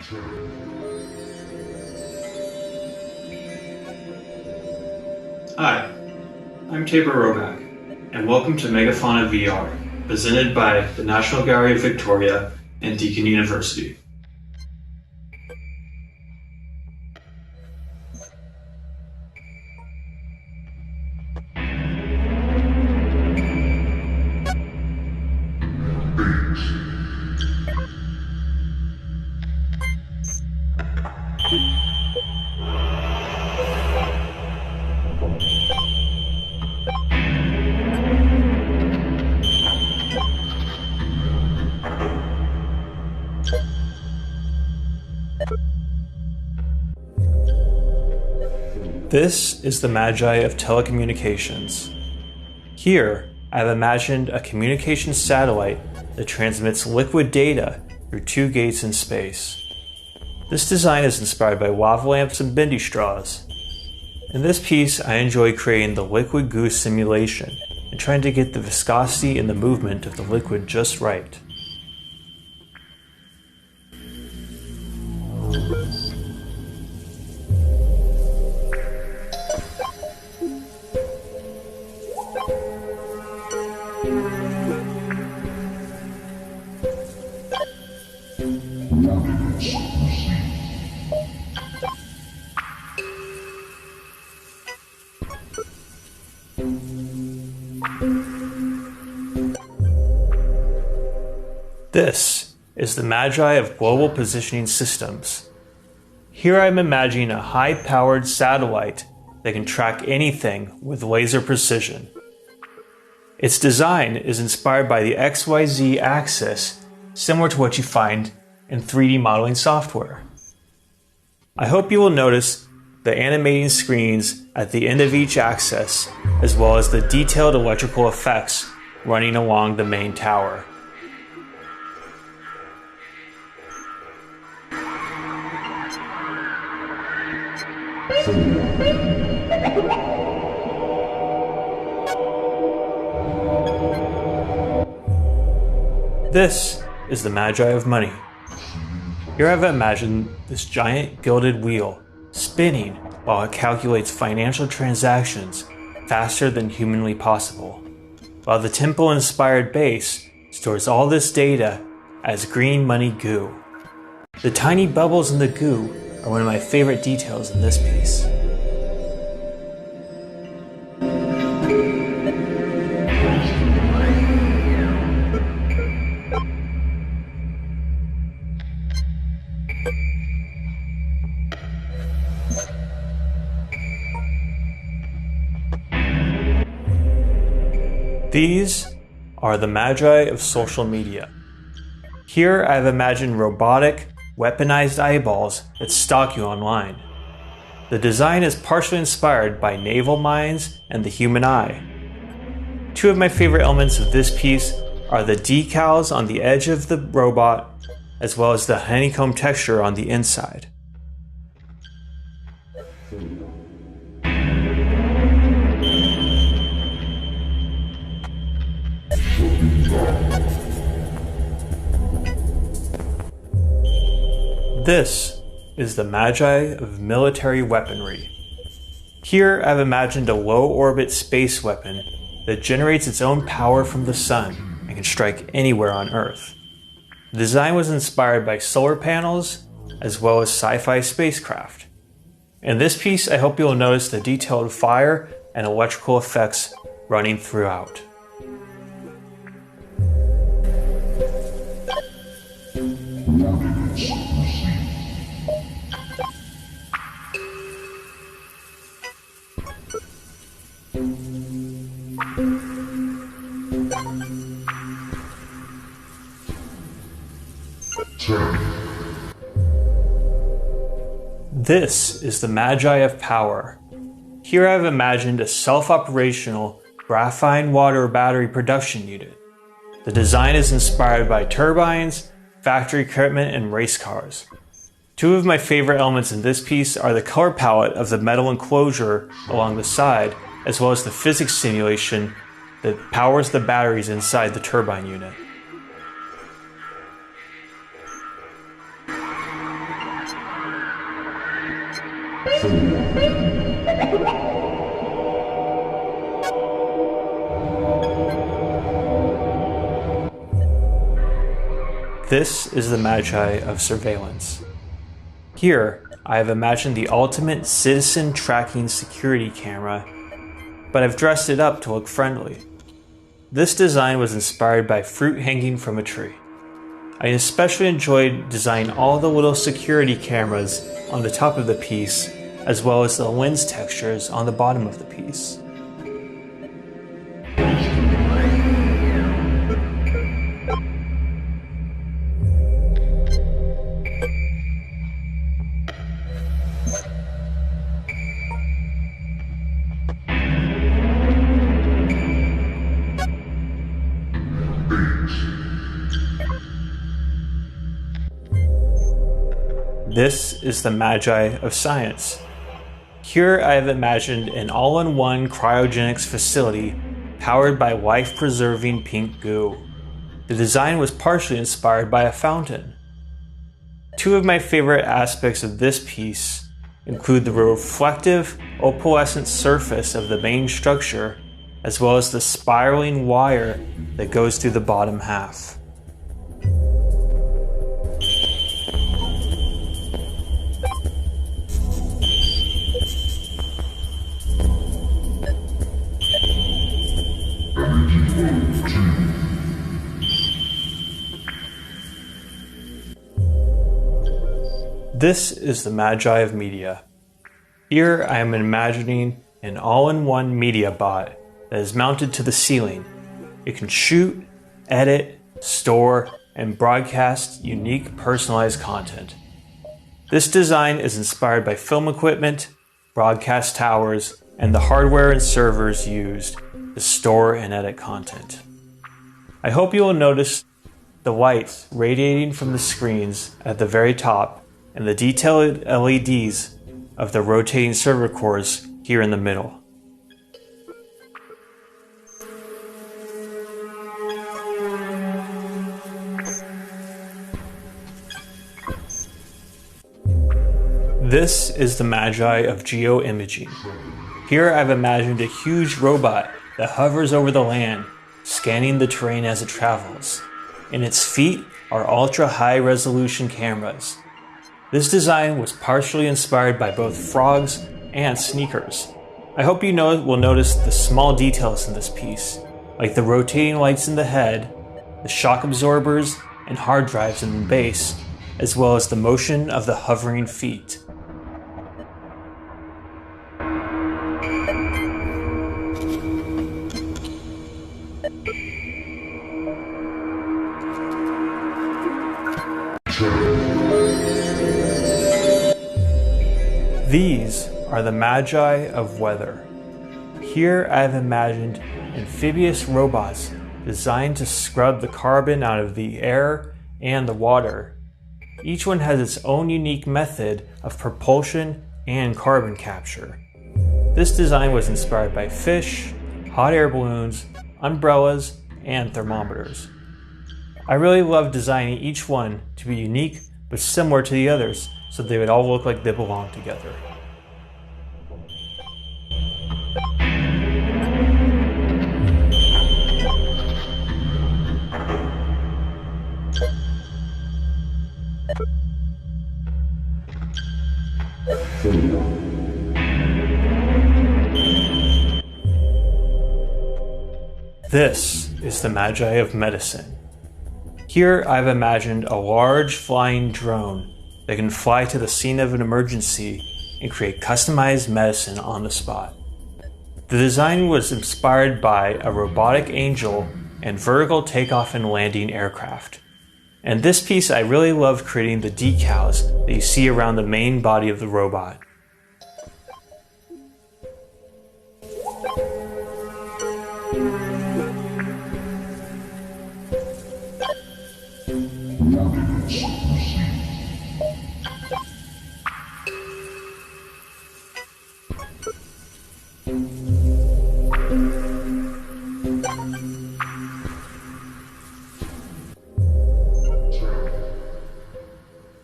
Hi, I'm Tabor Robak, and welcome to Megafauna VR, presented by the National Gallery of Victoria and Deakin University. This is the Magi of telecommunications. Here, I've imagined a communications satellite that transmits liquid data through two gates in space. This design is inspired by lava lamps and bendy straws. In this piece, I enjoy creating the liquid goo simulation and trying to get the viscosity and the movement of the liquid just right. This is the Magi of global positioning systems. Here I'm imagining a high-powered satellite that can track anything with laser precision. Its design is inspired by the XYZ axis, similar to what you find in 3D modeling software. I hope you will notice the animating screens at the end of each axis, as well as the detailed electrical effects running along the main tower. This is the Magi of money. Here I've imagined this giant gilded wheel spinning while it calculates financial transactions faster than humanly possible, while the temple-inspired base stores all this data as green money goo. The tiny bubbles in the goo are one of my favorite details in this piece. These are the Magi of social media. Here I've imagined robotic, weaponized eyeballs that stalk you online. The design is partially inspired by naval mines and the human eye. Two of my favorite elements of this piece are the decals on the edge of the robot, as well as the honeycomb texture on the inside. This is the Magi of military weaponry. Here I've imagined a low-orbit space weapon that generates its own power from the sun and can strike anywhere on Earth. The design was inspired by solar panels as well as sci-fi spacecraft. In this piece, I hope you'll notice the detailed fire and electrical effects running throughout. This is the Magi of power. Here I've imagined a self-operational graphene water battery production unit. The design is inspired by turbines, factory equipment, and race cars. Two of my favorite elements in this piece are the color palette of the metal enclosure along the side, as well as the physics simulation that powers the batteries inside the turbine unit. This is the Magi of surveillance. Here, I have imagined the ultimate citizen tracking security camera, but I've dressed it up to look friendly. This design was inspired by fruit hanging from a tree. I especially enjoyed designing all the little security cameras on the top of the piece, as well as the lens textures on the bottom of the piece. This is the Magi of science. Here I have imagined an all-in-one cryogenics facility powered by life-preserving pink goo. The design was partially inspired by a fountain. Two of my favorite aspects of this piece include the reflective, opalescent surface of the main structure, as well as the spiraling wire that goes through the bottom half. This is the Magi of media. Here I am imagining an all-in-one media bot that is mounted to the ceiling. It can shoot, edit, store, and broadcast unique personalized content. This design is inspired by film equipment, broadcast towers, and the hardware and servers used to store and edit content. I hope you will notice the lights radiating from the screens at the very top and the detailed LEDs of the rotating server cores here in the middle. This is the Magi of geoimaging. Here I've imagined a huge robot that hovers over the land, scanning the terrain as it travels. In its feet are ultra-high resolution cameras. This design was partially inspired by both frogs and sneakers. I hope you will notice the small details in this piece, like the rotating lights in the head, the shock absorbers and hard drives in the base, as well as the motion of the hovering feet. These are the Magi of weather. Here I have imagined amphibious robots designed to scrub the carbon out of the air and the water. Each one has its own unique method of propulsion and carbon capture. This design was inspired by fish, hot air balloons, umbrellas, and thermometers. I really love designing each one to be unique but similar to the others, so they would all look like they belong together. This is the Magi of medicine. Here I've imagined a large flying drone that can fly to the scene of an emergency and create customized medicine on the spot. The design was inspired by a robotic angel and vertical takeoff and landing aircraft. And this piece I really loved creating the decals that you see around the main body of the robot.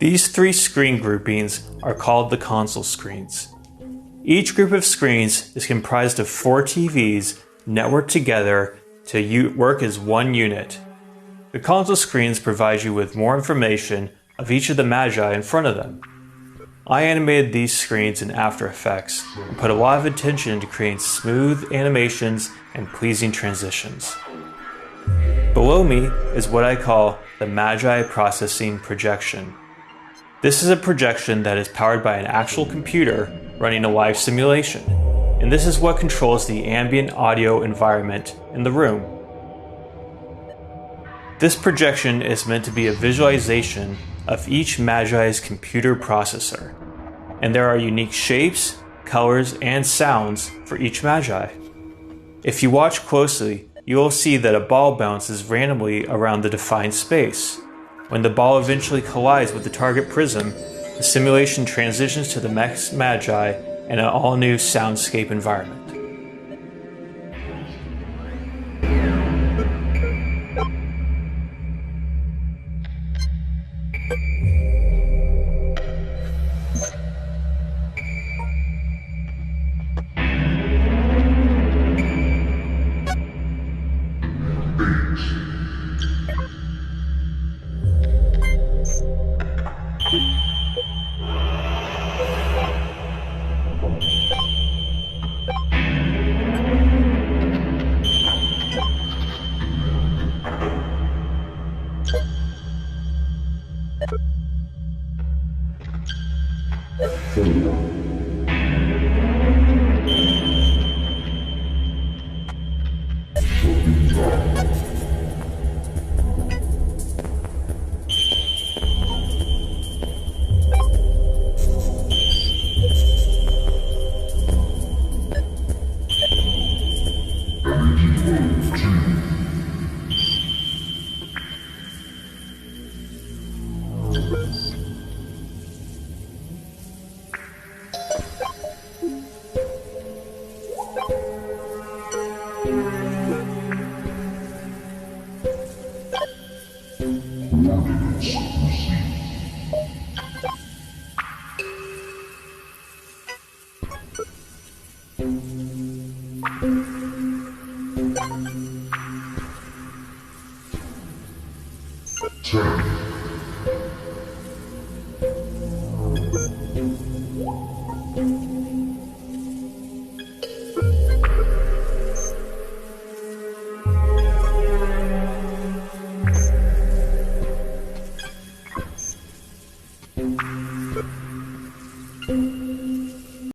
These three screen groupings are called the console screens. Each group of screens is comprised of 4 TVs networked together to work as one unit. The console screens provide you with more information of each of the magi in front of them. I animated these screens in After Effects and put a lot of attention into creating smooth animations and pleasing transitions. Below me is what I call the Magi Processing Projection. This is a projection that is powered by an actual computer running a live simulation, and this is what controls the ambient audio environment in the room. This projection is meant to be a visualization of each Magi's computer processor, and there are unique shapes, colors, and sounds for each Magi. If you watch closely, you will see that a ball bounces randomly around the defined space. When the ball eventually collides with the target prism, the simulation transitions to the next Magi in an all-new soundscape environment.